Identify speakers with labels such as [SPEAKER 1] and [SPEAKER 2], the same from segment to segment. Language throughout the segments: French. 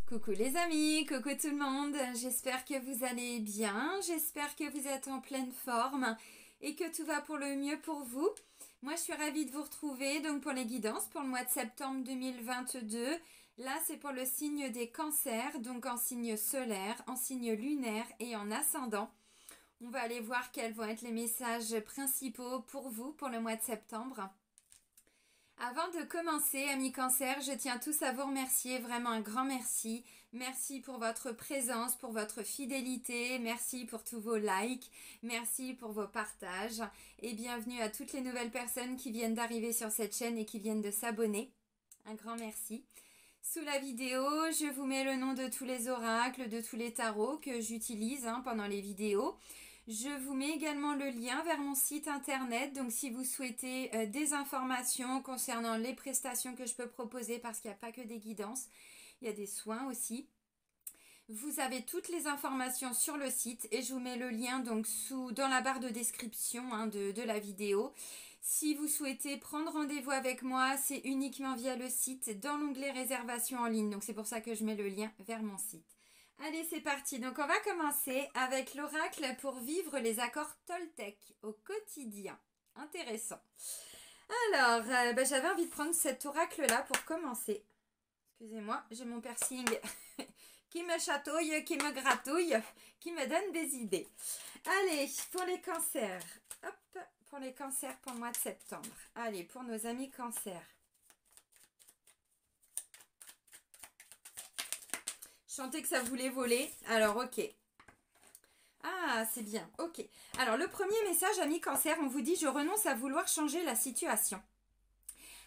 [SPEAKER 1] Coucou les amis, coucou tout le monde, j'espère que vous allez bien, j'espère que vous êtes en pleine forme et que tout va pour le mieux pour vous. Moi je suis ravie de vous retrouver donc pour les guidances pour le mois de septembre 2022. Là c'est pour le signe des cancers, donc en signe solaire, en signe lunaire et en ascendant. On va aller voir quels vont être les messages principaux pour vous pour le mois de septembre. Avant de commencer, amis cancer, je tiens tous à vous remercier, vraiment un grand merci. Merci pour votre présence, pour votre fidélité, merci pour tous vos likes, merci pour vos partages et bienvenue à toutes les nouvelles personnes qui viennent d'arriver sur cette chaîne et qui viennent de s'abonner. Un grand merci. Sous la vidéo, je vous mets le nom de tous les oracles, de tous les tarots que j'utilise pendant les vidéos. Je vous mets également le lien vers mon site internet, donc si vous souhaitez des informations concernant les prestations que je peux proposer, parce qu'il n'y a pas que des guidances, il y a des soins aussi. Vous avez toutes les informations sur le site et je vous mets le lien donc dans la barre de description de la vidéo. Si vous souhaitez prendre rendez-vous avec moi, c'est uniquement via le site dans l'onglet réservation en ligne, donc c'est pour ça que je mets le lien vers mon site. Allez, c'est parti. Donc, on va commencer avec l'oracle pour vivre les accords Toltec au quotidien. Intéressant. Alors, j'avais envie de prendre cet oracle-là pour commencer. Excusez-moi, j'ai mon piercing qui me chatouille, qui me gratouille, qui me donne des idées. Allez, pour les cancers. Hop, pour les cancers pour le mois de septembre. Allez, pour nos amis cancers. Je sentais que ça voulait voler. Alors, ok. Ah, c'est bien. Ok. Alors, le premier message, amis cancer, on vous dit « Je renonce à vouloir changer la situation.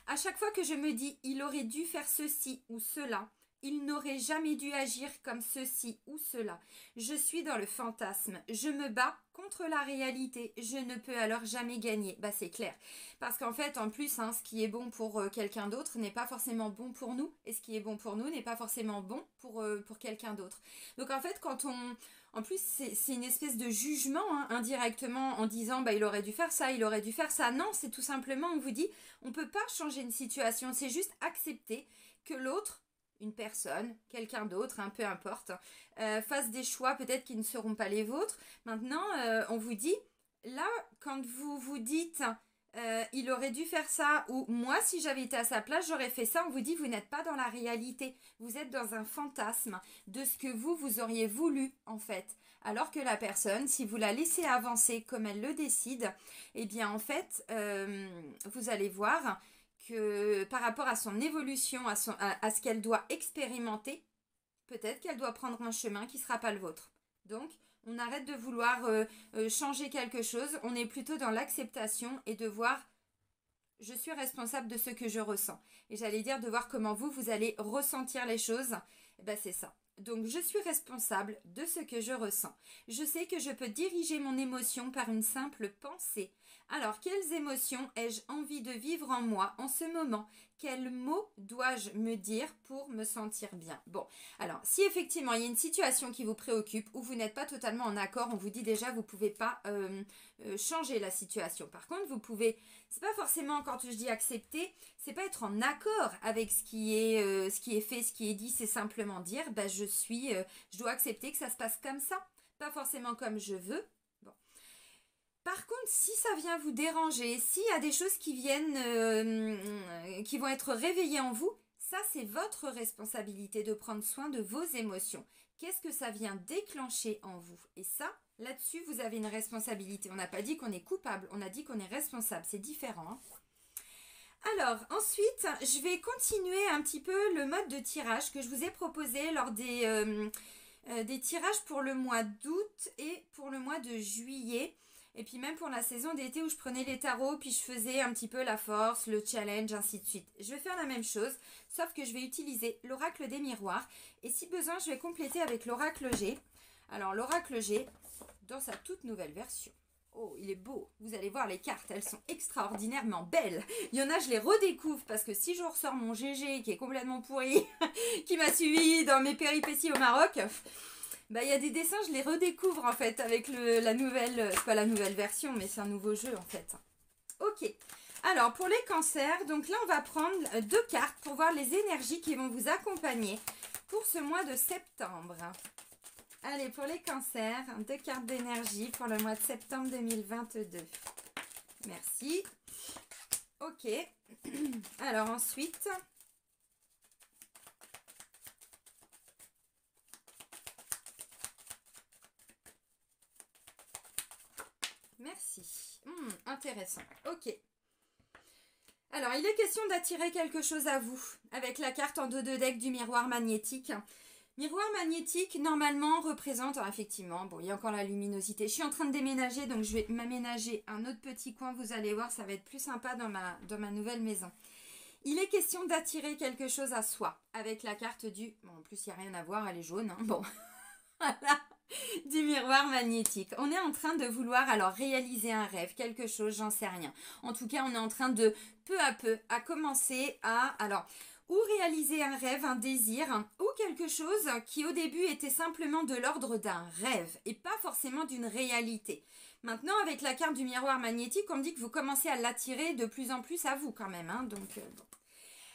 [SPEAKER 1] À chaque fois que je me dis « Il aurait dû faire ceci ou cela », il n'aurait jamais dû agir comme ceci ou cela. Je suis dans le fantasme. Je me bats contre la réalité. Je ne peux alors jamais gagner. Bah, c'est clair. Parce qu'en fait, en plus, ce qui est bon pour quelqu'un d'autre n'est pas forcément bon pour nous. Et ce qui est bon pour nous n'est pas forcément bon pour quelqu'un d'autre. Donc en fait, quand on... En plus, c'est une espèce de jugement indirectement en disant il aurait dû faire ça, il aurait dû faire ça. Non, c'est tout simplement, on vous dit, on ne peut pas changer une situation. C'est juste accepter que l'autre, une personne, quelqu'un d'autre, peu importe, fasse des choix peut-être qui ne seront pas les vôtres. Maintenant, on vous dit, là, quand vous vous dites il aurait dû faire ça, ou moi, si j'avais été à sa place, j'aurais fait ça, on vous dit, vous n'êtes pas dans la réalité. Vous êtes dans un fantasme de ce que vous auriez voulu, en fait. Alors que la personne, si vous la laissez avancer comme elle le décide, eh bien, en fait, vous allez voir que par rapport à son évolution, à ce qu'elle doit expérimenter, peut-être qu'elle doit prendre un chemin qui ne sera pas le vôtre. Donc, on arrête de vouloir changer quelque chose, on est plutôt dans l'acceptation et de voir, je suis responsable de ce que je ressens. Et j'allais dire de voir comment vous allez ressentir les choses, c'est ça. Donc, je suis responsable de ce que je ressens. Je sais que je peux diriger mon émotion par une simple pensée. Alors, quelles émotions ai-je envie de vivre en moi en ce moment? Quels mots dois-je me dire pour me sentir bien? Bon, alors, si effectivement il y a une situation qui vous préoccupe ou vous n'êtes pas totalement en accord, on vous dit déjà vous ne pouvez pas changer la situation. Par contre, vous pouvez, c'est pas forcément quand je dis accepter, c'est pas être en accord avec ce qui est fait, ce qui est dit, c'est simplement dire je dois accepter que ça se passe comme ça, pas forcément comme je veux. Bon. Par contre, si ça vient vous déranger, s'il y a des choses qui qui vont être réveillées en vous, ça c'est votre responsabilité de prendre soin de vos émotions. Qu'est-ce que ça vient déclencher en vous? Et ça, là-dessus, vous avez une responsabilité. On n'a pas dit qu'on est coupable, on a dit qu'on est responsable. C'est différent. Alors, ensuite, je vais continuer un petit peu le mode de tirage que je vous ai proposé lors des tirages pour le mois d'août et pour le mois de juillet. Et puis même pour la saison d'été où je prenais les tarots, puis je faisais un petit peu la force, le challenge, ainsi de suite. Je vais faire la même chose, sauf que je vais utiliser l'oracle des miroirs. Et si besoin, je vais compléter avec l'oracle G. Alors l'oracle G, dans sa toute nouvelle version. Oh, il est beau. Vous allez voir les cartes, elles sont extraordinairement belles. Il y en a, je les redécouvre parce que si je ressors mon GG qui est complètement pourri, qui m'a suivi dans mes péripéties au Maroc... il y a des dessins, je les redécouvre en fait avec la nouvelle, c'est pas la nouvelle version, mais c'est un nouveau jeu en fait. Ok, alors pour les cancers, donc là on va prendre 2 cartes pour voir les énergies qui vont vous accompagner pour ce mois de septembre. Allez, pour les cancers, 2 cartes d'énergie pour le mois de septembre 2022. Merci. Ok. Alors ensuite... Merci. Intéressant. Ok. Alors, il est question d'attirer quelque chose à vous avec la carte en dos de deck du miroir magnétique. Miroir magnétique, normalement, représente... Alors, effectivement, bon, il y a encore la luminosité. Je suis en train de déménager, donc je vais m'aménager un autre petit coin. Vous allez voir, ça va être plus sympa dans ma nouvelle maison. Il est question d'attirer quelque chose à soi avec la carte du... Bon, en plus, il n'y a rien à voir, elle est jaune. Hein. Bon, voilà. Du miroir magnétique. On est en train de vouloir alors réaliser un rêve, quelque chose, j'en sais rien. En tout cas, on est en train de peu à peu à commencer à alors ou réaliser un rêve, un désir ou quelque chose qui au début était simplement de l'ordre d'un rêve et pas forcément d'une réalité. Maintenant, avec la carte du miroir magnétique, on me dit que vous commencez à l'attirer de plus en plus à vous quand même. Hein, donc, bon.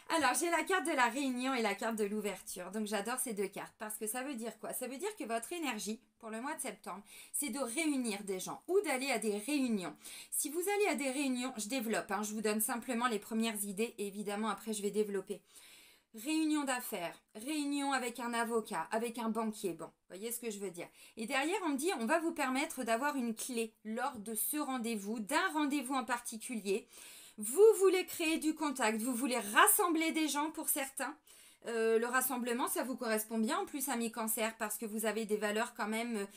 [SPEAKER 1] Alors, j'ai la carte de la réunion et la carte de l'ouverture. Donc, j'adore ces 2 cartes parce que ça veut dire quoi? Ça veut dire que votre énergie pour le mois de septembre, c'est de réunir des gens ou d'aller à des réunions. Si vous allez à des réunions, je développe, hein, je vous donne simplement les premières idées et évidemment, après, je vais développer. Réunion d'affaires, réunion avec un avocat, avec un banquier, bon, vous voyez ce que je veux dire. Et derrière, on me dit, on va vous permettre d'avoir une clé lors de ce rendez-vous, d'un rendez-vous en particulier. Vous voulez créer du contact, vous voulez rassembler des gens pour certains. Le rassemblement, ça vous correspond bien en plus, amis cancer, parce que vous avez des valeurs quand même,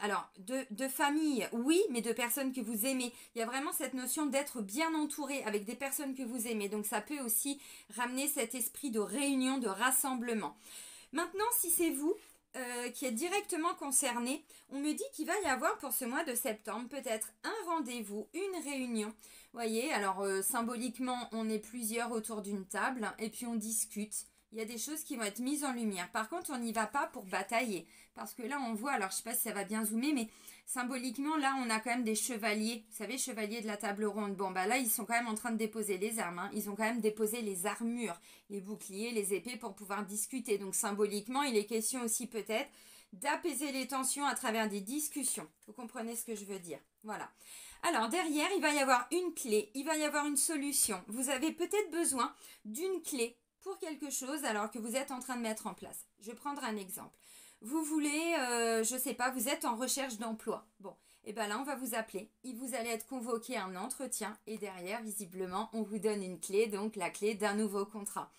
[SPEAKER 1] alors, de famille, oui, mais de personnes que vous aimez. Il y a vraiment cette notion d'être bien entouré avec des personnes que vous aimez. Donc, ça peut aussi ramener cet esprit de réunion, de rassemblement. Maintenant, si c'est vous... qui est directement concerné, on me dit qu'il va y avoir pour ce mois de septembre peut-être un rendez-vous, une réunion. Vous voyez, alors symboliquement, on est plusieurs autour d'une table et puis on discute. Il y a des choses qui vont être mises en lumière. Par contre, on n'y va pas pour batailler. Parce que là, on voit, alors je ne sais pas si ça va bien zoomer, mais symboliquement, là, on a quand même des chevaliers. Vous savez, chevaliers de la table ronde. Bon, bah là, ils sont quand même en train de déposer les armes. Hein. Ils ont quand même déposé les armures, les boucliers, les épées pour pouvoir discuter. Donc, symboliquement, il est question aussi peut-être d'apaiser les tensions à travers des discussions. Vous comprenez ce que je veux dire? Voilà. Alors, derrière, il va y avoir une clé. Il va y avoir une solution. Vous avez peut-être besoin d'une clé pour quelque chose alors que vous êtes en train de mettre en place. Je vais prendre un exemple. Vous voulez, je ne sais pas, vous êtes en recherche d'emploi. Bon, et bien là, on va vous appeler. Vous allez être convoqué à un entretien et derrière, visiblement, on vous donne une clé, donc la clé d'un nouveau contrat.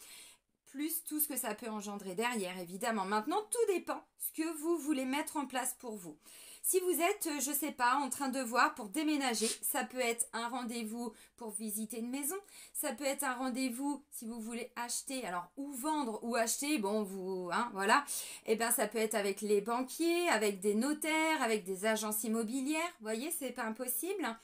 [SPEAKER 1] Plus tout ce que ça peut engendrer derrière, évidemment. Maintenant, tout dépend ce que vous voulez mettre en place pour vous. Si vous êtes, je ne sais pas, en train de voir pour déménager, ça peut être un rendez-vous pour visiter une maison. Ça peut être un rendez-vous si vous voulez acheter, alors ou vendre ou acheter, bon, vous, hein, voilà. Et bien, ça peut être avec les banquiers, avec des notaires, avec des agences immobilières. Vous voyez, c'est pas impossible.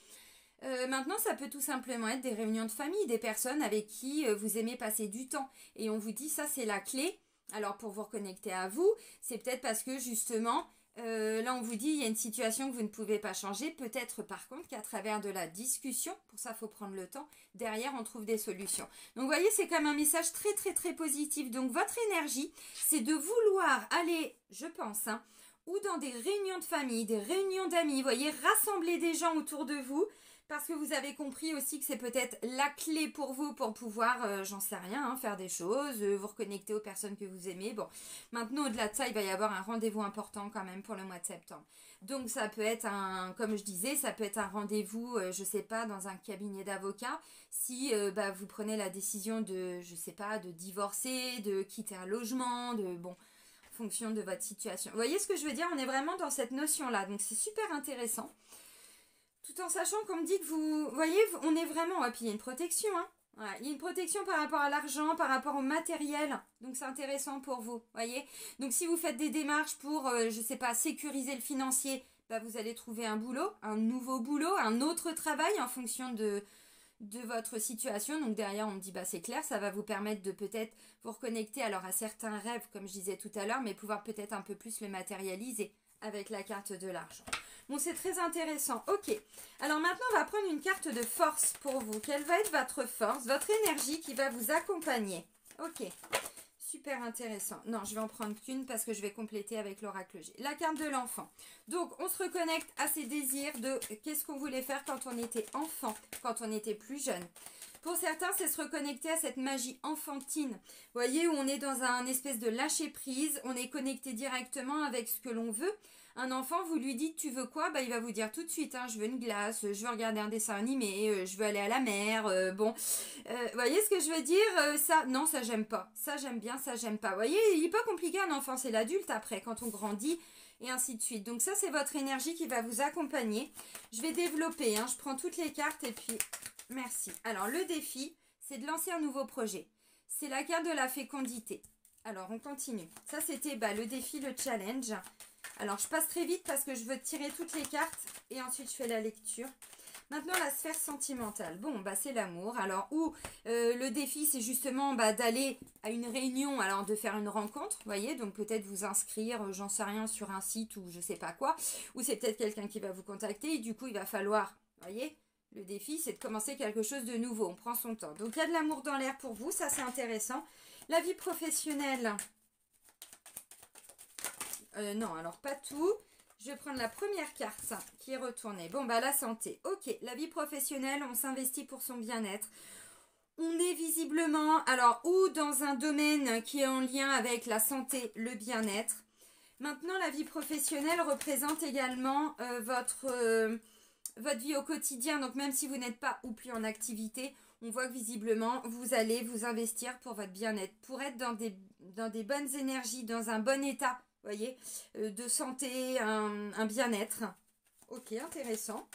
[SPEAKER 1] Maintenant, ça peut tout simplement être des réunions de famille, des personnes avec qui vous aimez passer du temps. Et on vous dit, ça, c'est la clé. Alors, pour vous reconnecter à vous, c'est peut-être parce que, justement... là, on vous dit, il y a une situation que vous ne pouvez pas changer. Peut-être, par contre, qu'à travers de la discussion, pour ça, il faut prendre le temps, derrière, on trouve des solutions. Donc, vous voyez, c'est quand même un message très, très, très positif. Donc, votre énergie, c'est de vouloir aller, je pense, hein, ou dans des réunions de famille, des réunions d'amis, vous voyez, rassembler des gens autour de vous, parce que vous avez compris aussi que c'est peut-être la clé pour vous pour pouvoir, j'en sais rien, hein, faire des choses, vous reconnecter aux personnes que vous aimez. Bon, maintenant, au-delà de ça, il va y avoir un rendez-vous important quand même pour le mois de septembre. Donc, ça peut être comme je disais, ça peut être un rendez-vous, je sais pas, dans un cabinet d'avocat. Si vous prenez la décision de, je sais pas, de divorcer, de quitter un logement, bon, en fonction de votre situation. Vous voyez ce que je veux dire? On est vraiment dans cette notion-là. Donc, c'est super intéressant. Tout en sachant qu'on me dit que vous voyez, on est vraiment... Et puis il y a une protection, hein. Voilà, il y a une protection par rapport à l'argent, par rapport au matériel. Donc c'est intéressant pour vous, voyez. Donc si vous faites des démarches pour, je sais pas, sécuriser le financier, vous allez trouver un boulot, un nouveau boulot, un autre travail en fonction de votre situation. Donc derrière, on me dit, c'est clair, ça va vous permettre de peut-être vous reconnecter alors à certains rêves, comme je disais tout à l'heure, mais pouvoir peut-être un peu plus le matérialiser avec la carte de l'argent. Bon, c'est très intéressant. Ok. Alors maintenant, on va prendre une carte de force pour vous. Quelle va être votre force, votre énergie qui va vous accompagner? Ok. Super intéressant. Non, je vais en prendre qu'une parce que je vais compléter avec l'oracle G. La carte de l'enfant. Donc, on se reconnecte à ses désirs de qu'est-ce qu'on voulait faire quand on était enfant, quand on était plus jeune. Pour certains, c'est se reconnecter à cette magie enfantine. Vous voyez, où on est dans un espèce de lâcher-prise, on est connecté directement avec ce que l'on veut. Un enfant, vous lui dites, tu veux quoi? Bah, il va vous dire tout de suite, hein, je veux une glace, je veux regarder un dessin animé, je veux aller à la mer, bon. Vous voyez ce que je veux dire? Ça, non, ça j'aime pas. Ça j'aime bien, ça j'aime pas. Vous voyez, il n'est pas compliqué un enfant, c'est l'adulte après, quand on grandit, et ainsi de suite. Donc ça, c'est votre énergie qui va vous accompagner. Je vais développer, hein, je prends toutes les cartes et puis, merci. Alors, le défi, c'est de lancer un nouveau projet. C'est la carte de la fécondité. Alors, on continue. Ça, c'était le défi, le challenge. Alors, je passe très vite parce que je veux tirer toutes les cartes et ensuite je fais la lecture. Maintenant, la sphère sentimentale. Bon, c'est l'amour. Alors, le défi, c'est justement d'aller à une réunion, alors de faire une rencontre, vous voyez, donc peut-être vous inscrire, j'en sais rien, sur un site ou je sais pas quoi, ou c'est peut-être quelqu'un qui va vous contacter et du coup, il va falloir, vous voyez, le défi, c'est de commencer quelque chose de nouveau. On prend son temps. Donc, il y a de l'amour dans l'air pour vous, ça c'est intéressant. La vie professionnelle... non, alors pas tout. Je vais prendre la première carte qui est retournée. Bon, la santé. Ok, la vie professionnelle, on s'investit pour son bien-être. On est visiblement, alors, ou dans un domaine qui est en lien avec la santé, le bien-être. Maintenant, la vie professionnelle représente également votre vie au quotidien. Donc, même si vous n'êtes pas ou plus en activité, on voit que visiblement, vous allez vous investir pour votre bien-être. Pour être dans des bonnes énergies, dans un bon état, vous voyez, de santé, un bien-être. Ok, intéressant.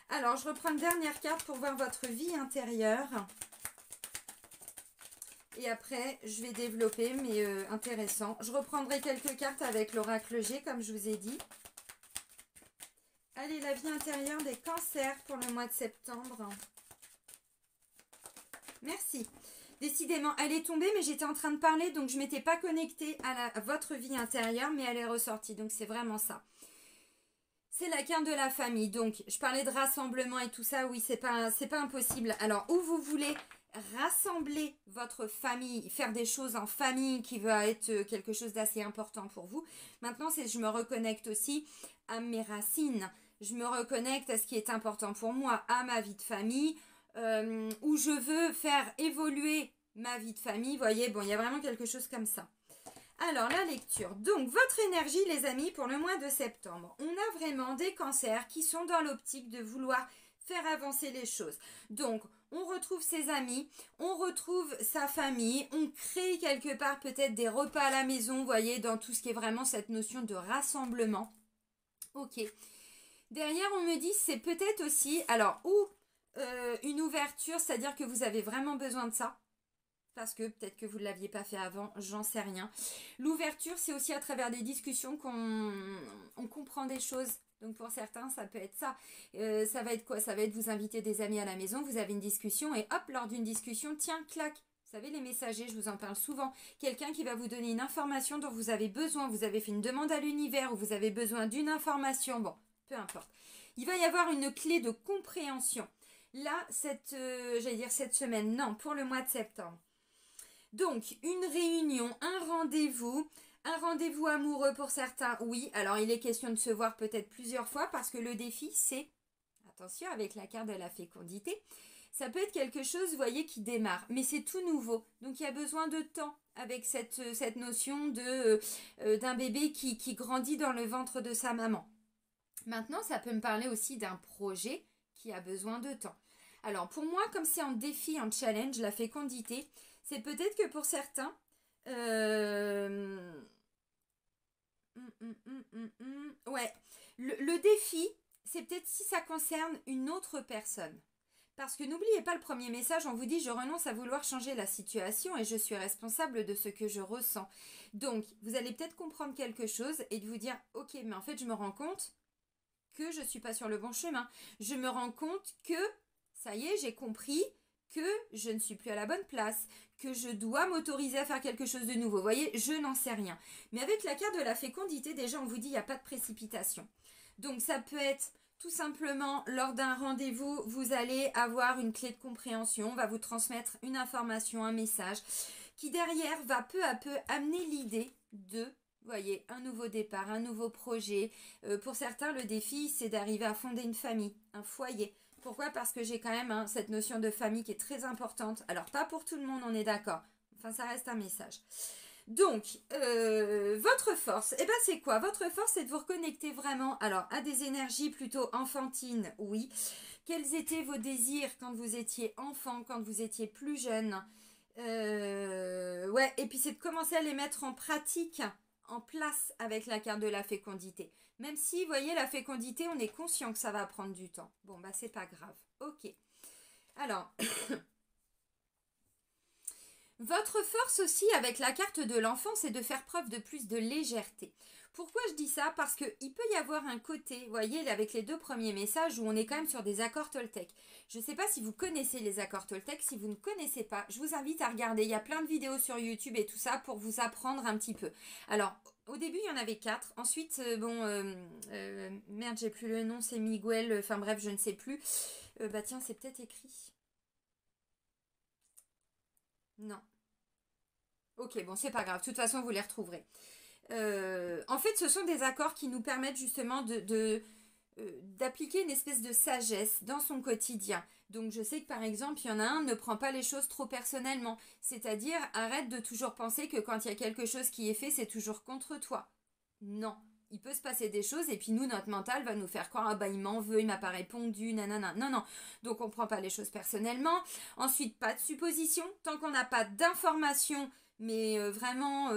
[SPEAKER 1] Alors, je reprends une dernière carte pour voir votre vie intérieure. Et après, je vais développer, mais intéressant. Je reprendrai quelques cartes avec l'oracle G, comme je vous ai dit. Allez, la vie intérieure des cancers pour le mois de septembre. Merci. Décidément, elle est tombée, mais j'étais en train de parler, donc je ne m'étais pas connectée à votre vie intérieure, mais elle est ressortie. Donc, c'est vraiment ça. C'est la carte de la famille. Donc, je parlais de rassemblement et tout ça. Oui, c'est pas impossible. Alors, où vous voulez rassembler votre famille, faire des choses en famille qui va être quelque chose d'assez important pour vous. Maintenant, je me reconnecte aussi à mes racines. Je me reconnecte à ce qui est important pour moi, à ma vie de famille, où je veux faire évoluer ma vie de famille. Vous voyez, bon, il y a vraiment quelque chose comme ça. Alors, la lecture. Donc, votre énergie, les amis, pour le mois de septembre. On a vraiment des cancers qui sont dans l'optique de vouloir faire avancer les choses. Donc, on retrouve ses amis, on retrouve sa famille, on crée quelque part peut-être des repas à la maison, vous voyez, dans tout ce qui est vraiment cette notion de rassemblement. Ok. Derrière, on me dit, c'est peut-être aussi, alors, une ouverture, c'est-à-dire que vous avez vraiment besoin de ça. Parce que peut-être que vous ne l'aviez pas fait avant, j'en sais rien. L'ouverture, c'est aussi à travers des discussions qu'on comprend des choses. Donc pour certains, ça peut être ça. Ça va être quoi? Ça va être vous inviter des amis à la maison, vous avez une discussion et hop, lors d'une discussion, tiens, clac. Vous savez, les messagers, je vous en parle souvent. Quelqu'un qui va vous donner une information dont vous avez besoin. Vous avez fait une demande à l'univers ou vous avez besoin d'une information. Bon, peu importe. Il va y avoir une clé de compréhension. Là, j'allais dire cette semaine, non, pour le mois de septembre. Donc, une réunion, un rendez-vous amoureux pour certains, oui. Alors, il est question de se voir peut-être plusieurs fois parce que le défi, c'est, attention, avec la carte de la fécondité, ça peut être quelque chose, vous voyez, qui démarre, mais c'est tout nouveau. Donc, il y a besoin de temps avec cette notion d'un bébé qui grandit dans le ventre de sa maman. Maintenant, ça peut me parler aussi d'un projet qui a besoin de temps. Alors, pour moi, comme c'est en défi, en challenge, la fécondité, c'est peut-être que pour certains, ouais, le défi, c'est peut-être si ça concerne une autre personne. Parce que n'oubliez pas le premier message, on vous dit « Je renonce à vouloir changer la situation et je suis responsable de ce que je ressens. » Donc, vous allez peut-être comprendre quelque chose et de vous dire « Ok, mais en fait, je me rends compte que je ne suis pas sur le bon chemin. Je me rends compte que, ça y est, j'ai compris que je ne suis plus à la bonne place, que je dois m'autoriser à faire quelque chose de nouveau. Vous voyez, je n'en sais rien. Mais avec la carte de la fécondité, déjà, on vous dit, il n'y a pas de précipitation. Donc, ça peut être tout simplement, lors d'un rendez-vous, vous allez avoir une clé de compréhension, on va vous transmettre une information, un message qui derrière va peu à peu amener l'idée de, vous voyez, un nouveau départ, un nouveau projet. Pour certains, le défi, c'est d'arriver à fonder une famille, un foyer. Pourquoi? Parce que j'ai quand même cette notion de famille qui est très importante. Alors, pas pour tout le monde, on est d'accord. Enfin, ça reste un message. Donc, votre force, eh ben c'est quoi? Votre force, c'est de vous reconnecter vraiment, alors, à des énergies plutôt enfantines, oui. Quels étaient vos désirs quand vous étiez enfant, quand vous étiez plus jeune? Ouais, et puis c'est de commencer à les mettre en pratique, en place avec la carte de la fécondité. Même si, vous voyez, la fécondité, on est conscient que ça va prendre du temps. Bon, bah c'est pas grave. Ok. Alors, votre force aussi avec la carte de l'enfant, c'est de faire preuve de plus de légèreté. Pourquoi je dis ça? Parce qu'il peut y avoir un côté, vous voyez, avec les deux premiers messages, où on est quand même sur des accords Toltec. Je ne sais pas si vous connaissez les accords Toltec. Si vous ne connaissez pas, je vous invite à regarder. Il y a plein de vidéos sur YouTube et tout ça pour vous apprendre un petit peu. Alors, au début, il y en avait 4. Ensuite, merde, j'ai plus le nom, c'est Miguel. Enfin bref, je ne sais plus. Bah tiens, c'est peut-être écrit. Non. Ok, bon, c'est pas grave. De toute façon, vous les retrouverez. En fait, ce sont des accords qui nous permettent justement d'appliquer une espèce de sagesse dans son quotidien. Donc je sais que par exemple, il y en a un, ne prend pas les choses trop personnellement. C'est-à-dire, arrête de toujours penser que quand il y a quelque chose qui est fait, c'est toujours contre toi. Non. Il peut se passer des choses et puis nous, notre mental va nous faire croire, ah bah il m'en veut, il m'a pas répondu, nanana. Non, non. Donc on prend pas les choses personnellement. Ensuite, pas de supposition. Tant qu'on n'a pas d'informations, mais vraiment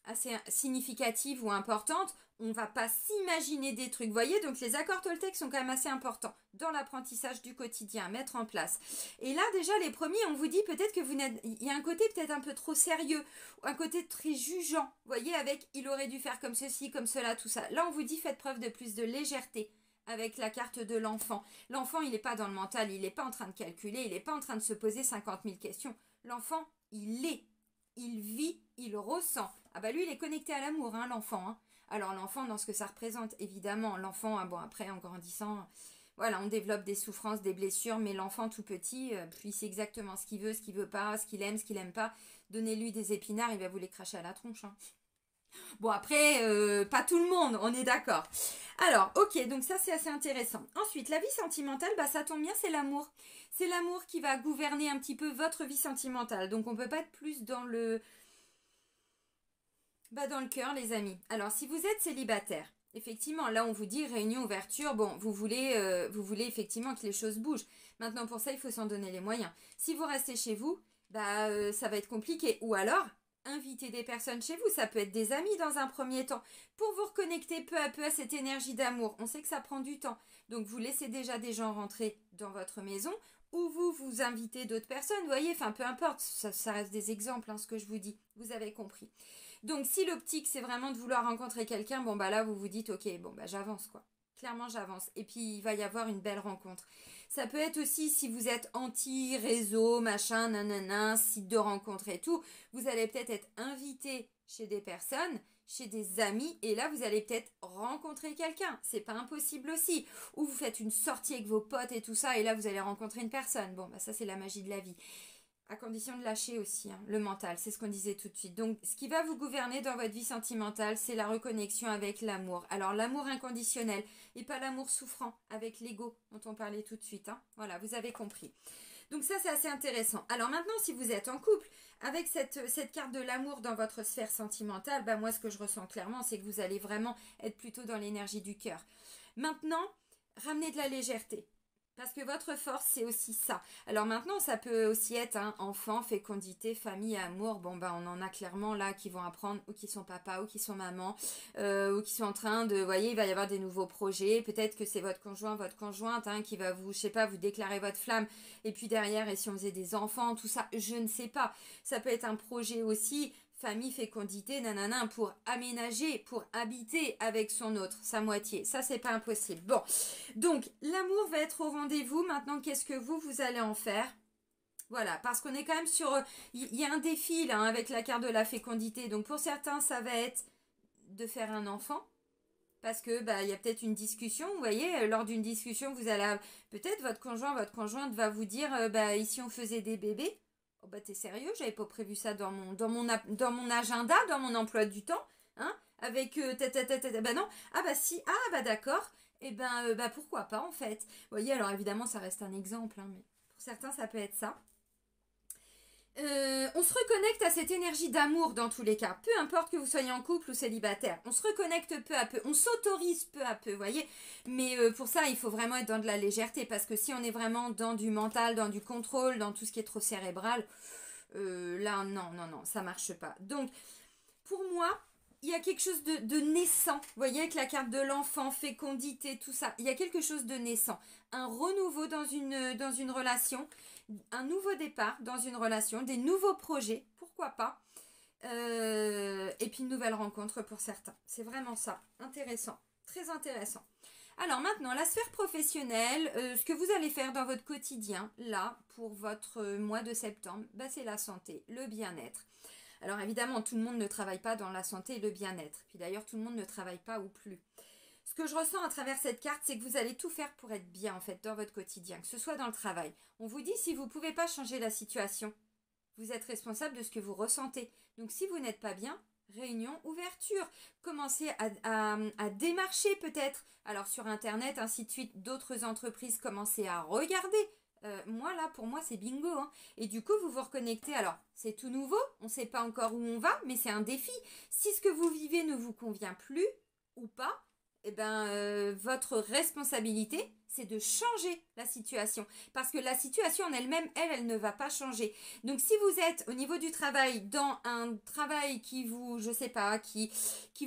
[SPEAKER 1] assez significative ou importante, on va pas s'imaginer des trucs. Vous voyez, donc les accords Toltec sont quand même assez importants dans l'apprentissage du quotidien à mettre en place. Et là, déjà, les premiers, on vous dit peut-être que vous n'êtes... Il y a un côté peut-être un peu trop sérieux, un côté très jugeant. Vous voyez, avec il aurait dû faire comme ceci, comme cela, tout ça. Là, on vous dit faites preuve de plus de légèreté avec la carte de l'enfant. L'enfant, il n'est pas dans le mental, il n'est pas en train de calculer, il n'est pas en train de se poser 50 000 questions. L'enfant, il est. Il vit, il ressent. Ah bah lui, il est connecté à l'amour, hein, l'enfant. Hein. Alors l'enfant, dans ce que ça représente, évidemment, l'enfant, bon après, en grandissant, voilà, on développe des souffrances, des blessures, mais l'enfant tout petit, puis c'est exactement ce qu'il veut pas, ce qu'il aime pas. Donnez-lui des épinards, il va vous les cracher à la tronche. Hein. Bon après, pas tout le monde, on est d'accord. Alors, ok, donc ça c'est assez intéressant. Ensuite, la vie sentimentale, bah ça tombe bien, c'est l'amour. C'est l'amour qui va gouverner un petit peu votre vie sentimentale. Donc on peut pas être plus dans le cœur, les amis. Alors, si vous êtes célibataire, effectivement, là, on vous dit réunion, ouverture. Bon, vous voulez effectivement que les choses bougent. Maintenant, pour ça, il faut s'en donner les moyens. Si vous restez chez vous, ça va être compliqué. Ou alors, inviter des personnes chez vous. Ça peut être des amis dans un premier temps. Pour vous reconnecter peu à peu à cette énergie d'amour. On sait que ça prend du temps. Donc, vous laissez déjà des gens rentrer dans votre maison. Ou vous invitez d'autres personnes. Vous voyez, enfin, peu importe. Ça reste des exemples, hein, ce que je vous dis. Vous avez compris. Donc si l'optique c'est vraiment de vouloir rencontrer quelqu'un, bon bah là vous vous dites ok, bon bah j'avance quoi. Clairement j'avance. Et puis il va y avoir une belle rencontre. Ça peut être aussi si vous êtes anti-réseau, machin, nanana, site de rencontre et tout, vous allez peut-être être invité chez des personnes, chez des amis, et là vous allez peut-être rencontrer quelqu'un. C'est pas impossible aussi. Ou vous faites une sortie avec vos potes et tout ça, et là vous allez rencontrer une personne. Bon bah ça c'est la magie de la vie. À condition de lâcher aussi, hein, le mental, c'est ce qu'on disait tout de suite. Donc, ce qui va vous gouverner dans votre vie sentimentale, c'est la reconnexion avec l'amour. Alors, l'amour inconditionnel et pas l'amour souffrant avec l'ego dont on parlait tout de suite. Hein. Voilà, vous avez compris. Donc ça, c'est assez intéressant. Alors maintenant, si vous êtes en couple, avec cette carte de l'amour dans votre sphère sentimentale, moi, ce que je ressens clairement, c'est que vous allez vraiment être plutôt dans l'énergie du cœur. Maintenant, ramenez de la légèreté. Parce que votre force, c'est aussi ça. Alors maintenant, ça peut aussi être enfant, fécondité, famille, amour. Bon, on en a clairement là qui vont apprendre, ou qui sont papa, ou qui sont maman, ou qui sont en train de, vous voyez, il va y avoir des nouveaux projets. Peut-être que c'est votre conjoint, votre conjointe qui va vous, je sais pas, vous déclarer votre flamme. Et puis derrière, et si on faisait des enfants, tout ça, je ne sais pas. Ça peut être un projet aussi, famille, fécondité, nanana, pour aménager, pour habiter avec son autre, sa moitié. Ça, c'est pas impossible. Bon, donc, l'amour va être au rendez-vous. Maintenant, qu'est-ce que vous allez en faire? Voilà, parce qu'on est quand même sur... Il y a un défi, là, avec la carte de la fécondité. Donc, pour certains, ça va être de faire un enfant. Parce que, il y a peut-être une discussion, vous voyez, lors d'une discussion, vous allez... Peut-être votre conjoint, votre conjointe va vous dire, ici, on faisait des bébés. Oh bah t'es sérieux, j'avais pas prévu ça dans mon agenda, dans mon emploi du temps, hein, avec bah non, ah bah si, ah bah d'accord, et ben bah pourquoi pas en fait. Vous voyez, alors évidemment ça reste un exemple, hein, mais pour certains ça peut être ça. On se reconnecte à cette énergie d'amour dans tous les cas, peu importe que vous soyez en couple ou célibataire. On se reconnecte peu à peu, on s'autorise peu à peu, voyez. Mais pour ça, il faut vraiment être dans de la légèreté, parce que si on est vraiment dans du mental, dans du contrôle, dans tout ce qui est trop cérébral, là, non, non, non, ça marche pas. Donc, pour moi, il y a quelque chose de naissant. Vous voyez, avec la carte de l'enfant, fécondité, tout ça. Il y a quelque chose de naissant. Un renouveau dans une relation, un nouveau départ dans une relation, des nouveaux projets, pourquoi pas. Et puis une nouvelle rencontre pour certains. C'est vraiment ça. Intéressant. Très intéressant. Alors maintenant, la sphère professionnelle, ce que vous allez faire dans votre quotidien, là, pour votre mois de septembre, bah, c'est la santé, le bien-être. Alors évidemment, tout le monde ne travaille pas dans la santé et le bien-être. Puis d'ailleurs, tout le monde ne travaille pas ou plus. Ce que je ressens à travers cette carte, c'est que vous allez tout faire pour être bien, en fait, dans votre quotidien, que ce soit dans le travail. On vous dit, si vous ne pouvez pas changer la situation, vous êtes responsable de ce que vous ressentez. Donc si vous n'êtes pas bien, réunion, ouverture. Commencez à démarcher peut-être. Alors sur Internet, ainsi de suite, d'autres entreprises, commencez à regarder. Moi là, pour moi, c'est bingo. Hein. Et du coup, vous vous reconnectez. Alors, c'est tout nouveau. On ne sait pas encore où on va, mais c'est un défi. Si ce que vous vivez ne vous convient plus ou pas, eh ben, votre responsabilité, c'est de changer la situation. Parce que la situation en elle-même, elle ne va pas changer. Donc, si vous êtes au niveau du travail, dans un travail qui vous, je sais pas, qui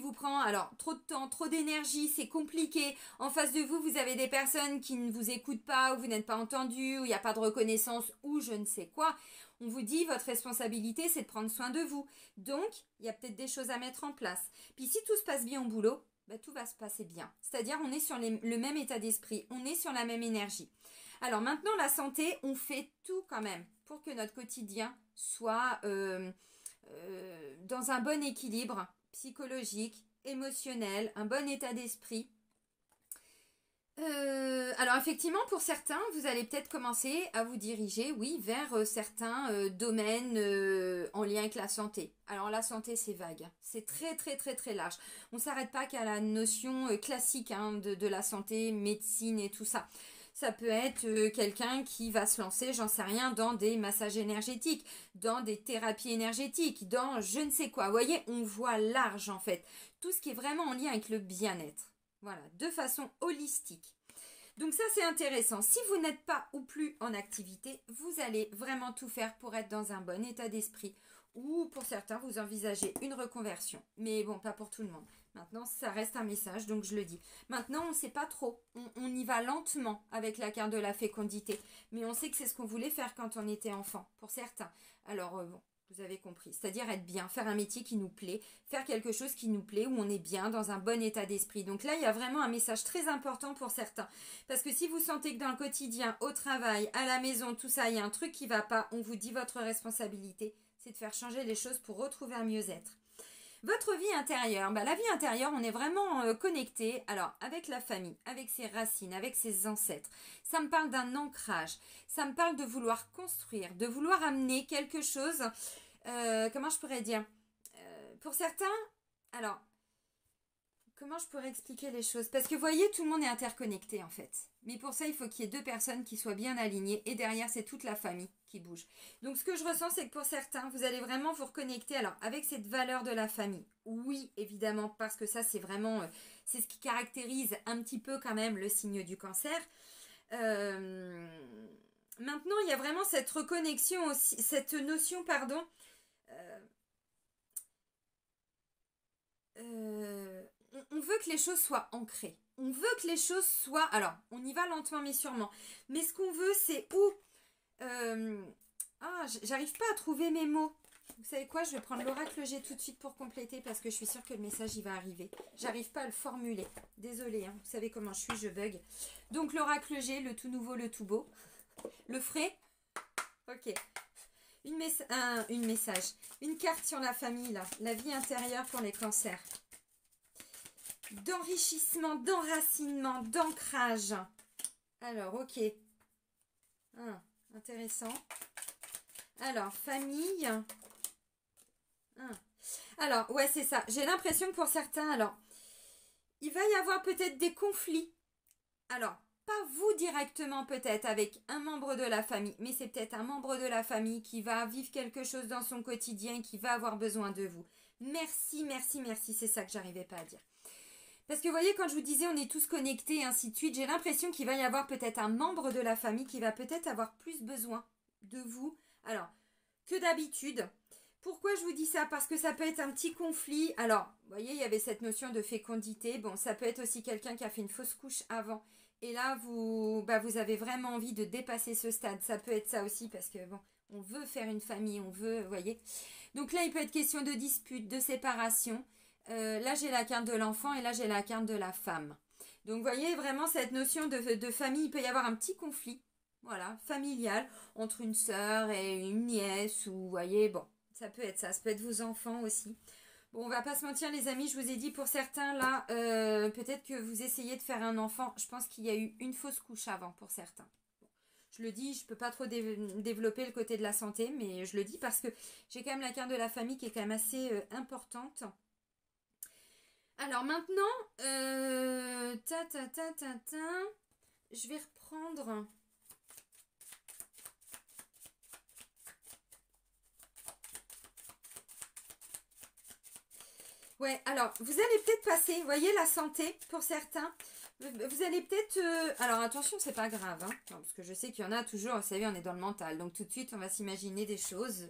[SPEAKER 1] vous prend, alors, trop de temps, trop d'énergie, c'est compliqué. En face de vous, vous avez des personnes qui ne vous écoutent pas, ou vous n'êtes pas entendu, ou il n'y a pas de reconnaissance, ou je ne sais quoi. On vous dit, votre responsabilité, c'est de prendre soin de vous. Donc, il y a peut-être des choses à mettre en place. Puis, si tout se passe bien au boulot, ben, tout va se passer bien. C'est-à-dire, on est sur le même état d'esprit, on est sur la même énergie. Alors maintenant, la santé, on fait tout quand même pour que notre quotidien soit dans un bon équilibre psychologique, émotionnel, un bon état d'esprit. Alors effectivement, pour certains, vous allez peut-être commencer à vous diriger, oui, vers certains domaines en lien avec la santé. Alors la santé, c'est vague, c'est très très très très large. On ne s'arrête pas qu'à la notion classique hein, de la santé, médecine et tout ça. Ça peut être quelqu'un qui va se lancer, j'en sais rien, dans des massages énergétiques, dans des thérapies énergétiques, dans je ne sais quoi. Vous voyez, on voit large en fait. Tout ce qui est vraiment en lien avec le bien-être. Voilà, de façon holistique. Donc ça, c'est intéressant. Si vous n'êtes pas ou plus en activité, vous allez vraiment tout faire pour être dans un bon état d'esprit. Ou pour certains, vous envisagez une reconversion. Mais bon, pas pour tout le monde. Maintenant, ça reste un message, donc je le dis. Maintenant, on ne sait pas trop. On y va lentement avec la carte de la fécondité. Mais on sait que c'est ce qu'on voulait faire quand on était enfant, pour certains. Alors, bon. Vous avez compris, c'est-à-dire être bien, faire un métier qui nous plaît, faire quelque chose qui nous plaît, où on est bien, dans un bon état d'esprit. Donc là, il y a vraiment un message très important pour certains. Parce que si vous sentez que dans le quotidien, au travail, à la maison, tout ça, il y a un truc qui ne va pas, on vous dit votre responsabilité, c'est de faire changer les choses pour retrouver un mieux-être. Votre vie intérieure, la vie intérieure, on est vraiment connecté, alors avec la famille, avec ses racines, avec ses ancêtres. Ça me parle d'un ancrage, ça me parle de vouloir construire, de vouloir amener quelque chose, comment je pourrais dire, pour certains, alors, comment je pourrais expliquer les choses? Parce que vous voyez, tout le monde est interconnecté en fait. Mais pour ça, il faut qu'il y ait deux personnes qui soient bien alignées. Et derrière, c'est toute la famille qui bouge. Donc ce que je ressens, c'est que pour certains, vous allez vraiment vous reconnecter alors avec cette valeur de la famille. Oui, évidemment, parce que ça, c'est vraiment... c'est ce qui caractérise un petit peu quand même le signe du cancer. Maintenant, il y a vraiment cette reconnexion aussi, cette notion, pardon... on veut que les choses soient ancrées. On veut que les choses soient... Alors, on y va lentement mais sûrement. Mais ce qu'on veut, c'est où... j'arrive pas à trouver mes mots. Vous savez quoi? Je vais prendre l'oracle G tout de suite pour compléter parce que je suis sûre que le message, il va arriver. J'arrive pas à le formuler. Désolée, hein. Vous savez comment je suis, je bug. Donc, l'oracle G, le tout nouveau, le tout beau. Le frais. Ok. Une carte sur la famille, là. La vie intérieure pour les cancers. D'enrichissement, d'enracinement, d'ancrage. Alors, ok. Intéressant. Alors, famille. Alors, ouais, c'est ça. J'ai l'impression que pour certains, alors, il va y avoir peut-être des conflits. Alors, pas vous directement peut-être avec un membre de la famille, mais c'est peut-être un membre de la famille qui va vivre quelque chose dans son quotidien, qui va avoir besoin de vous. Merci, merci, merci, c'est ça que j'arrivais pas à dire. Parce que vous voyez, quand je vous disais on est tous connectés et ainsi de suite, j'ai l'impression qu'il va y avoir peut-être un membre de la famille qui va peut-être avoir plus besoin de vous, alors, que d'habitude. Pourquoi je vous dis ça? Parce que ça peut être un petit conflit. Alors, vous voyez, il y avait cette notion de fécondité. Bon, ça peut être aussi quelqu'un qui a fait une fausse couche avant. Et là, vous avez vraiment envie de dépasser ce stade. Ça peut être ça aussi parce que, bon, on veut faire une famille, on veut, vous voyez. Donc là, il peut être question de dispute, de séparation. Là, j'ai la carte de l'enfant et là, j'ai la carte de la femme. Donc, vous voyez, vraiment, cette notion de famille, il peut y avoir un petit conflit. Voilà, familial, entre une sœur et une nièce, ou, vous voyez, bon. Ça peut être ça, ça peut être vos enfants aussi. Bon, on va pas se mentir les amis, je vous ai dit pour certains là, peut-être que vous essayez de faire un enfant. Je pense qu'il y a eu une fausse couche avant pour certains. Bon, je le dis, je peux pas trop développer le côté de la santé, mais je le dis parce que j'ai quand même la carte de la famille qui est quand même assez importante. Alors maintenant, je vais reprendre... Ouais, alors, vous allez peut-être passer, vous voyez, la santé, pour certains, vous allez peut-être... alors, attention, c'est pas grave, hein, non, parce que je sais qu'il y en a toujours, vous savez, on est dans le mental, donc tout de suite, on va s'imaginer des choses,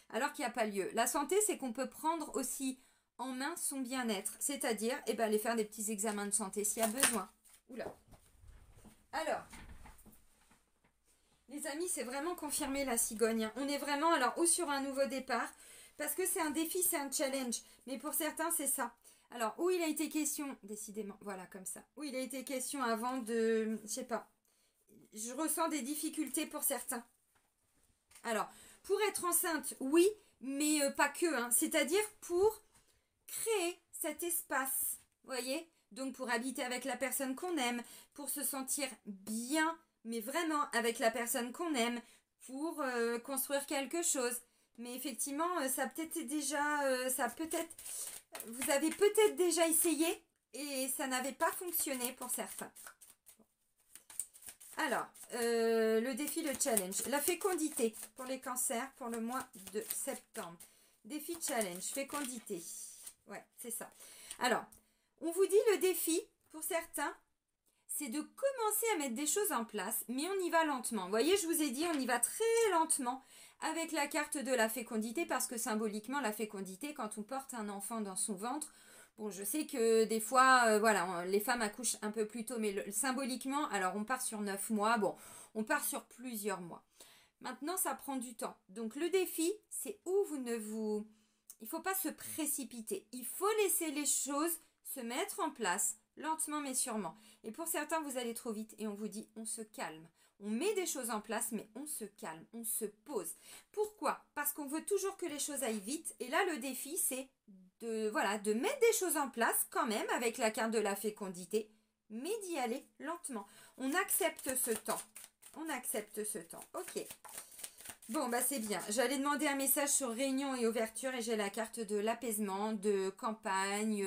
[SPEAKER 1] alors qu'il n'y a pas lieu. La santé, c'est qu'on peut prendre aussi en main son bien-être, c'est-à-dire, eh ben, aller faire des petits examens de santé s'il y a besoin. Oula. Alors, les amis, c'est vraiment confirmé la cigogne. On est vraiment, alors, ou sur un nouveau départ, parce que c'est un défi, c'est un challenge. Mais pour certains, c'est ça. Alors, où il a été question, décidément, voilà, comme ça. Où il a été question avant de, je sais pas. Je ressens des difficultés pour certains. Alors, pour être enceinte, oui, mais pas que. Hein. C'est-à-dire pour créer cet espace. Vous voyez? Donc, pour habiter avec la personne qu'on aime, pour se sentir bien, mais vraiment avec la personne qu'on aime, pour construire quelque chose. Mais effectivement, ça peut-être déjà, vous avez peut-être déjà essayé et ça n'avait pas fonctionné pour certains. Alors, le défi, le challenge. La fécondité pour les cancers pour le mois de septembre. Défi challenge, fécondité. Ouais, c'est ça. Alors, on vous dit le défi pour certains, c'est de commencer à mettre des choses en place, mais on y va lentement. Vous voyez, je vous ai dit, on y va très lentement avec la carte de la fécondité, parce que symboliquement, la fécondité, quand on porte un enfant dans son ventre, bon, je sais que des fois, voilà, les femmes accouchent un peu plus tôt, mais symboliquement, alors on part sur 9 mois, bon, on part sur plusieurs mois. Maintenant, ça prend du temps. Donc, le défi, c'est où il ne faut pas se précipiter. Il faut laisser les choses se mettre en place, lentement mais sûrement. Et pour certains, vous allez trop vite et on vous dit, on se calme. On met des choses en place, mais on se calme, on se pose. Pourquoi? Parce qu'on veut toujours que les choses aillent vite. Et là, le défi, c'est de mettre des choses en place quand même avec la carte de la fécondité, mais d'y aller lentement. On accepte ce temps. On accepte ce temps. Ok. Bon, bah c'est bien. J'allais demander un message sur réunion et ouverture et j'ai la carte de l'apaisement, de campagne,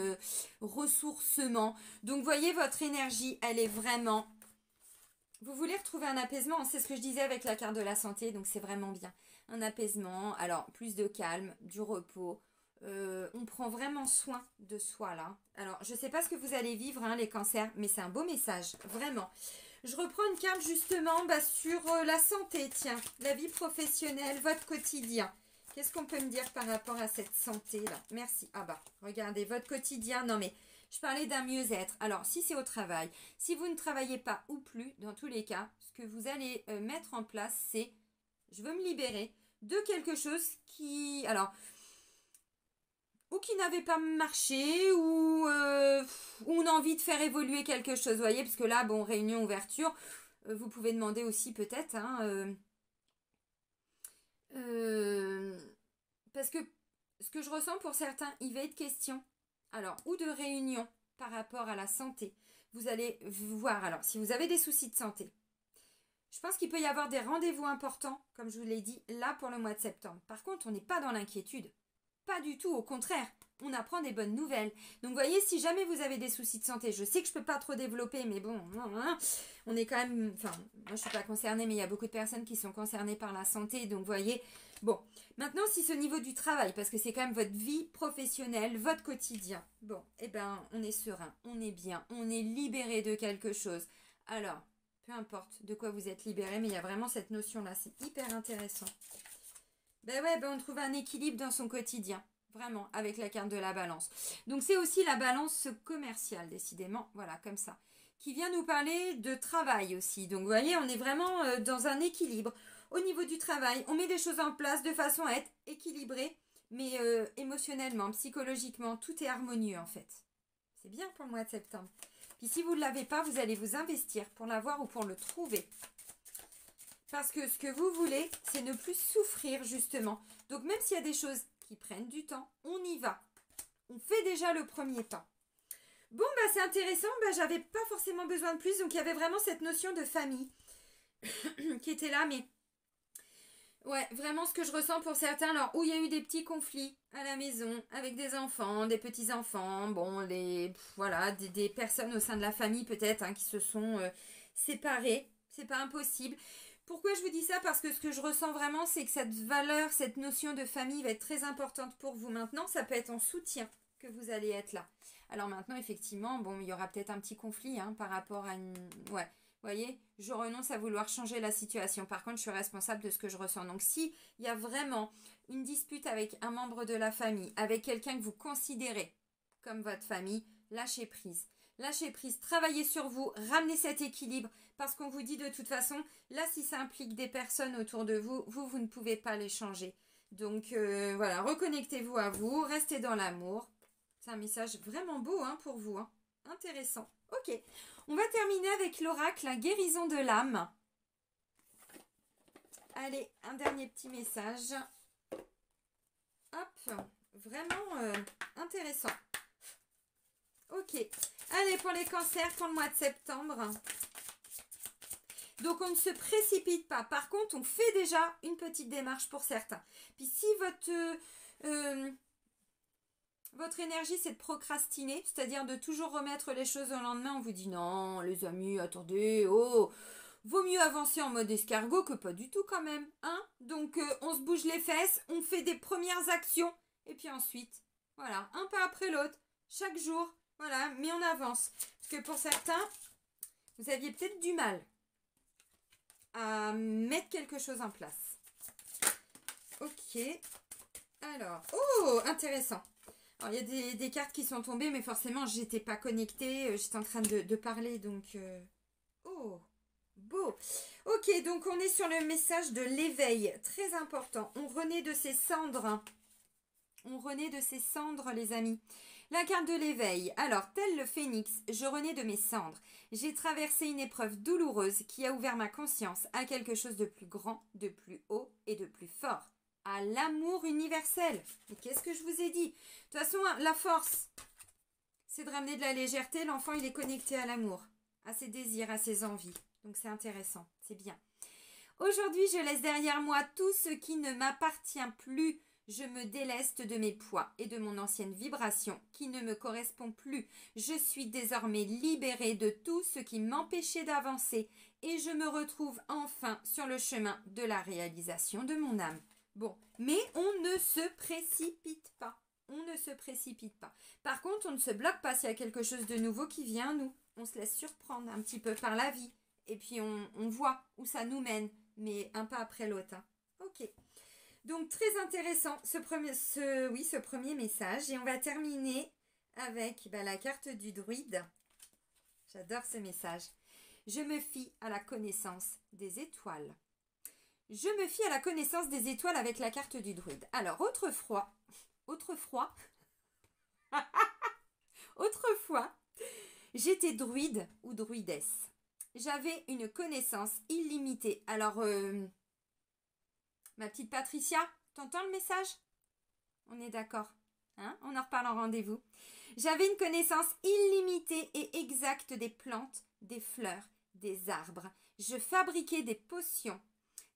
[SPEAKER 1] ressourcement. Donc, voyez, votre énergie, elle est vraiment... Vous voulez retrouver un apaisement, c'est ce que je disais avec la carte de la santé, donc c'est vraiment bien. Un apaisement, alors plus de calme, du repos. On prend vraiment soin de soi là. Alors, je ne sais pas ce que vous allez vivre, hein, les cancers, mais c'est un beau message, vraiment. Je reprends une carte justement sur la santé, tiens, la vie professionnelle, votre quotidien. Qu'est-ce qu'on peut me dire par rapport à cette santé-là? Merci. Ah bah, regardez, votre quotidien, non mais, je parlais d'un mieux-être. Alors, si c'est au travail, si vous ne travaillez pas ou plus, dans tous les cas, ce que vous allez mettre en place, c'est, je veux me libérer de quelque chose qui... Alors... ou qui n'avait pas marché, ou on a envie de faire évoluer quelque chose, vous voyez, parce que là, bon, réunion, ouverture, vous pouvez demander aussi peut-être, hein, parce que ce que je ressens pour certains, il va être question, alors, ou de réunion par rapport à la santé. Vous allez voir, alors, si vous avez des soucis de santé, Je pense qu'il peut y avoir des rendez-vous importants, comme je vous l'ai dit, là pour le mois de septembre. Par contre, on n'est pas dans l'inquiétude. Pas du tout, au contraire. On apprend des bonnes nouvelles. Donc, vous voyez, si jamais vous avez des soucis de santé, je sais que je ne peux pas trop développer, mais bon, on est quand même... Enfin, moi, je ne suis pas concernée, mais il y a beaucoup de personnes qui sont concernées par la santé. Donc, vous voyez, bon. Maintenant, si c'est au niveau du travail, parce que c'est quand même votre vie professionnelle, votre quotidien. Bon, eh ben, on est serein, on est bien, on est libéré de quelque chose. Alors, peu importe de quoi vous êtes libéré, mais il y a vraiment cette notion-là. C'est hyper intéressant. Ben ouais, on trouve un équilibre dans son quotidien. Vraiment, avec la carte de la balance. Donc, c'est aussi la balance commerciale, décidément. Voilà, comme ça. Qui vient nous parler de travail aussi. Donc, vous voyez, on est vraiment dans un équilibre. Au niveau du travail, on met des choses en place de façon à être équilibré. Mais émotionnellement, psychologiquement, tout est harmonieux en fait. C'est bien pour le mois de septembre. Puis si vous ne l'avez pas, vous allez vous investir pour l'avoir ou pour le trouver. Parce que ce que vous voulez, c'est ne plus souffrir justement. Donc même s'il y a des choses qui prennent du temps, on y va. On fait déjà le premier pas. Bon, c'est intéressant. J'avais pas forcément besoin de plus. Donc il y avait vraiment cette notion de famille qui était là. Mais ouais, vraiment ce que je ressens pour certains. Alors, où il y a eu des petits conflits à la maison avec des enfants, des petits-enfants. Bon, voilà, des personnes au sein de la famille peut-être qui se sont séparées. C'est pas impossible. Pourquoi je vous dis ça? Parce que ce que je ressens vraiment, c'est que cette valeur, cette notion de famille va être très importante pour vous maintenant. Ça peut être en soutien que vous allez être là. Alors maintenant, effectivement, bon, il y aura peut-être un petit conflit par rapport à une... Ouais, vous voyez, je renonce à vouloir changer la situation. Par contre, je suis responsable de ce que je ressens. Donc, si il y a vraiment une dispute avec un membre de la famille, avec quelqu'un que vous considérez comme votre famille, lâchez prise. Lâchez prise, travaillez sur vous, ramenez cet équilibre, parce qu'on vous dit de toute façon, là, si ça implique des personnes autour de vous, vous ne pouvez pas les changer. Donc, voilà, reconnectez-vous à vous, restez dans l'amour. C'est un message vraiment beau pour vous. Intéressant. Ok, on va terminer avec l'oracle, la guérison de l'âme. Allez, un dernier petit message. Hop, vraiment intéressant. Ok, allez pour les cancers pour le mois de septembre. Donc on ne se précipite pas. Par contre, on fait déjà une petite démarche pour certains. Puis si votre énergie, c'est de procrastiner, c'est-à-dire de toujours remettre les choses au lendemain, on vous dit non, les amis, attendez, vaut mieux avancer en mode escargot que pas du tout quand même. Donc on se bouge les fesses, on fait des premières actions, et puis ensuite, voilà, un pas après l'autre, chaque jour, voilà, mais on avance. Parce que pour certains, vous aviez peut-être du mal à mettre quelque chose en place. Ok. Alors, intéressant. Alors, il y a des cartes qui sont tombées, mais forcément, j'étais pas connectée. J'étais en train de parler, donc... beau. Ok, donc on est sur le message de l'éveil. Très important. On renaît de ses cendres. On renaît de ses cendres, les amis. La carte de l'éveil. Alors, tel le phénix, je renais de mes cendres. J'ai traversé une épreuve douloureuse qui a ouvert ma conscience à quelque chose de plus grand, de plus haut et de plus fort. À l'amour universel. Mais qu'est-ce que je vous ai dit? De toute façon, la force, c'est de ramener de la légèreté. L'enfant, il est connecté à l'amour, à ses désirs, à ses envies. Donc, c'est intéressant, c'est bien. Aujourd'hui, je laisse derrière moi tout ce qui ne m'appartient plus. Je me déleste de mes poids et de mon ancienne vibration qui ne me correspond plus. Je suis désormais libérée de tout ce qui m'empêchait d'avancer et je me retrouve enfin sur le chemin de la réalisation de mon âme. Bon, mais on ne se précipite pas. On ne se précipite pas. Par contre, on ne se bloque pas s'il y a quelque chose de nouveau qui vient à nous. On se laisse surprendre un petit peu par la vie. Et puis, on voit où ça nous mène, mais un pas après l'autre. Ok. Donc, très intéressant ce premier message. Et on va terminer avec la carte du druide. J'adore ce message. Je me fie à la connaissance des étoiles. Je me fie à la connaissance des étoiles avec la carte du druide. Alors, autrefois, j'étais druide ou druidesse. J'avais une connaissance illimitée. Alors, ma petite Patricia, t'entends le message? On est d'accord, on en reparle en rendez-vous. J'avais une connaissance illimitée et exacte des plantes, des fleurs, des arbres. Je fabriquais des potions,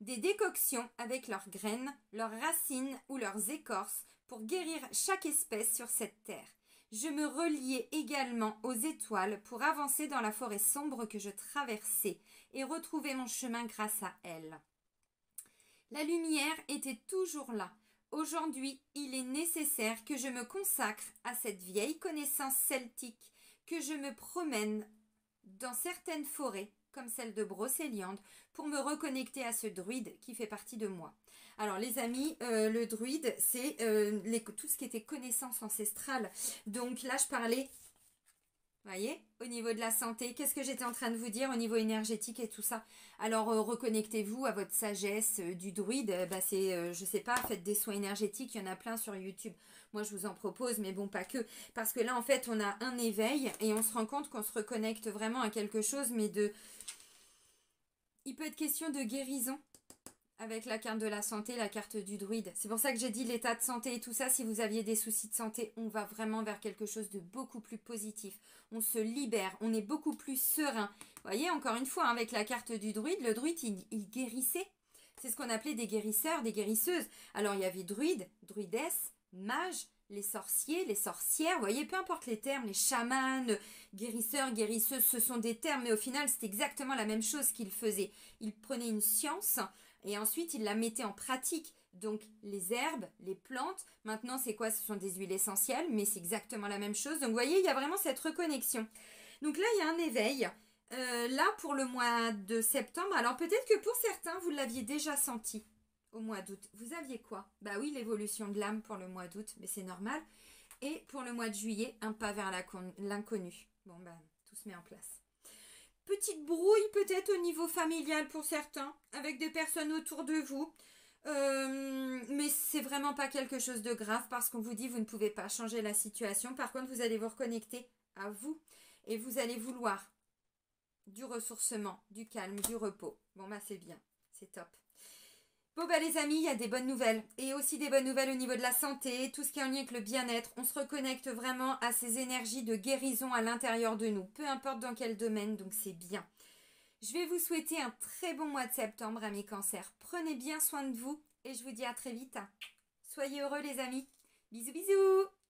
[SPEAKER 1] des décoctions avec leurs graines, leurs racines ou leurs écorces pour guérir chaque espèce sur cette terre. Je me reliais également aux étoiles pour avancer dans la forêt sombre que je traversais et retrouver mon chemin grâce à elles. La lumière était toujours là. Aujourd'hui, il est nécessaire que je me consacre à cette vieille connaissance celtique, que je me promène dans certaines forêts, comme celle de Brocéliande, pour me reconnecter à ce druide qui fait partie de moi. Alors les amis, le druide, c'est tout ce qui était connaissance ancestrale. Donc là, je parlais, vous voyez, au niveau de la santé, qu'est-ce que j'étais en train de vous dire au niveau énergétique et tout ça. Alors reconnectez-vous à votre sagesse du druide. Je sais pas, faites des soins énergétiques, il y en a plein sur YouTube. Moi, je vous en propose, mais bon, pas que. Parce que là, en fait, on a un éveil et on se rend compte qu'on se reconnecte vraiment à quelque chose, mais il peut être question de guérison avec la carte de la santé, la carte du druide. C'est pour ça que j'ai dit l'état de santé et tout ça. Si vous aviez des soucis de santé, on va vraiment vers quelque chose de beaucoup plus positif. On se libère, on est beaucoup plus serein. Vous voyez, encore une fois, avec la carte du druide, le druide, il guérissait. C'est ce qu'on appelait des guérisseurs, des guérisseuses. Alors, il y avait druide, druidesse, mage, les sorciers, les sorcières, vous voyez, peu importe les termes, les chamans, guérisseurs, guérisseuses, ce sont des termes, mais au final, c'est exactement la même chose qu'ils faisaient. Ils prenaient une science et ensuite, ils la mettaient en pratique. Donc, les herbes, les plantes, maintenant, c'est quoi? Ce sont des huiles essentielles, mais c'est exactement la même chose. Donc, vous voyez, il y a vraiment cette reconnexion. Donc là, il y a un éveil. Là, pour le mois de septembre, alors peut-être que pour certains, vous l'aviez déjà senti au mois d'août. Vous aviez quoi? Bah oui, l'évolution de l'âme pour le mois d'août, mais c'est normal. Et pour le mois de juillet, un pas vers l'inconnu. Bon, bah, tout se met en place. Petite brouille peut-être au niveau familial pour certains, avec des personnes autour de vous. Mais c'est vraiment pas quelque chose de grave parce qu'on vous dit vous ne pouvez pas changer la situation. Par contre, vous allez vous reconnecter à vous et vous allez vouloir du ressourcement, du calme, du repos. Bon, bah c'est bien, c'est top. Bon bah les amis, il y a des bonnes nouvelles et aussi des bonnes nouvelles au niveau de la santé, tout ce qui est en lien avec le bien-être. On se reconnecte vraiment à ces énergies de guérison à l'intérieur de nous, peu importe dans quel domaine, donc c'est bien. Je vais vous souhaiter un très bon mois de septembre, amis cancers. Prenez bien soin de vous et je vous dis à très vite. Soyez heureux les amis. Bisous bisous.